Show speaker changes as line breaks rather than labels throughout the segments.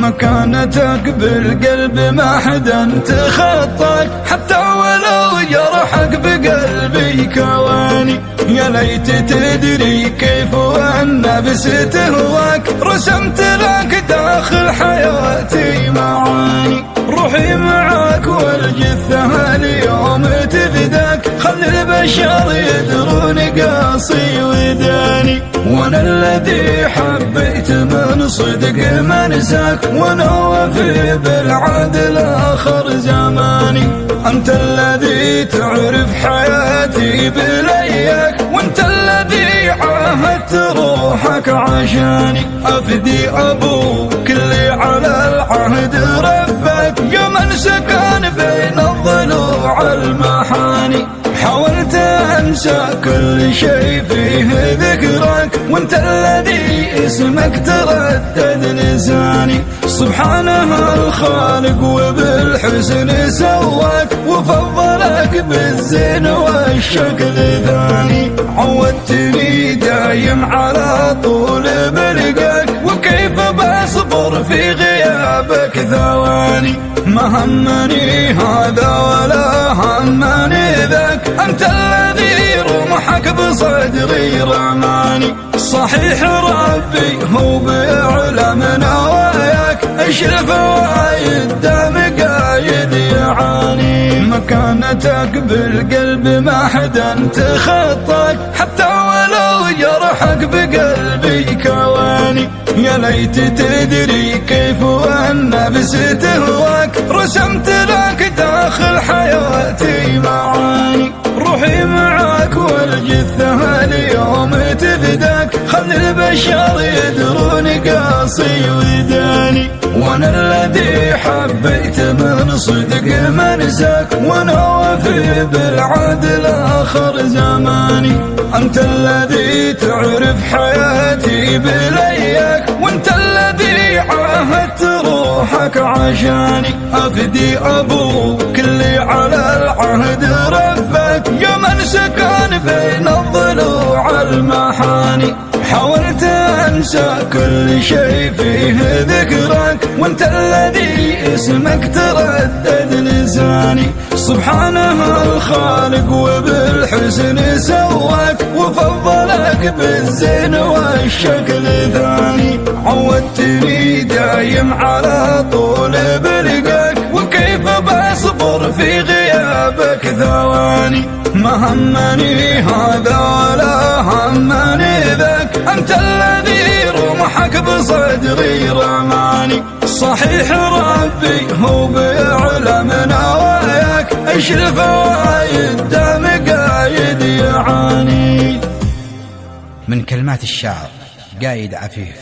مكانتك بالقلب ما حدا تخطاك، حتى ولو يرحق بقلبي كواني. يا ليت تدري كيف والنفس تهواك، رسمت لك داخل حياتي معاني. روحي معاك والجثة اليوم تفداك، خلي البشر يدرون قاصي وداني. وانا الذي حبيت من صدق منساك، وانا وفي بالعدل اخر زماني. انت الذي تعرف حياتي بلياك، وانت الذي عاهدت روحك عشاني. افدي ابوك اللي على العهد ربك، يا من سكن بين الضلوع المحاني. حاولت انسى كل شيء فيه ذكرك، وانت الذي اسمك تردد لساني. سبحانه الخالق وبالحسن سواك، وفضلك بالزين والشكل ثاني. عودتني دايم على طول بلقاك، وكيف بصبر في غيابك ثواني. ما همني هذا ولا همني ذاك، أنت الذي رمحك بصدري رماني. صحيح ربي هو بيعلم نواياك، ايش الفوايد دام قايد يعاني. مكانتك بالقلب ما حدا تخطاك، حتى ولو يرحق بقلبي كواني. يا ليت تدري كيف والنفس تهواك، رسمت لك داخل حياتي معاني. روحي معاك والجثة اليوم تفداك، خلي البشر يدرون قاصي وداني. وانا الذي حبيت من صدق منساك، وانا وفي بالعدل اخر زماني. انت الذي تعرف حياتي بلياك، وانت الذي عاهدت روحك عشاني. افدي ابوك اللي على العهد ربك، يا من سكن بين الضلوع المحاني. حاولت انسى كل شيء فيه ذكرك، وانت الذي اسمك تردد لساني. سبحانه الخالق وبالحسن سواك، وفضلك بالزين والشكل ثاني. عودتني دايم على طول بلقاك، وكيف بصبر في غيابك ثواني. ما همني هذا ولا همني ذاك، أنت الذي رمحك بصدري رماني. صحيح ربي هو بيعلم نواياك، ايش الفوايد دام قايد يعاني.
من كلمات الشاعر قايد عفيف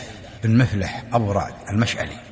بن مفلح أبو رعد المشعلي.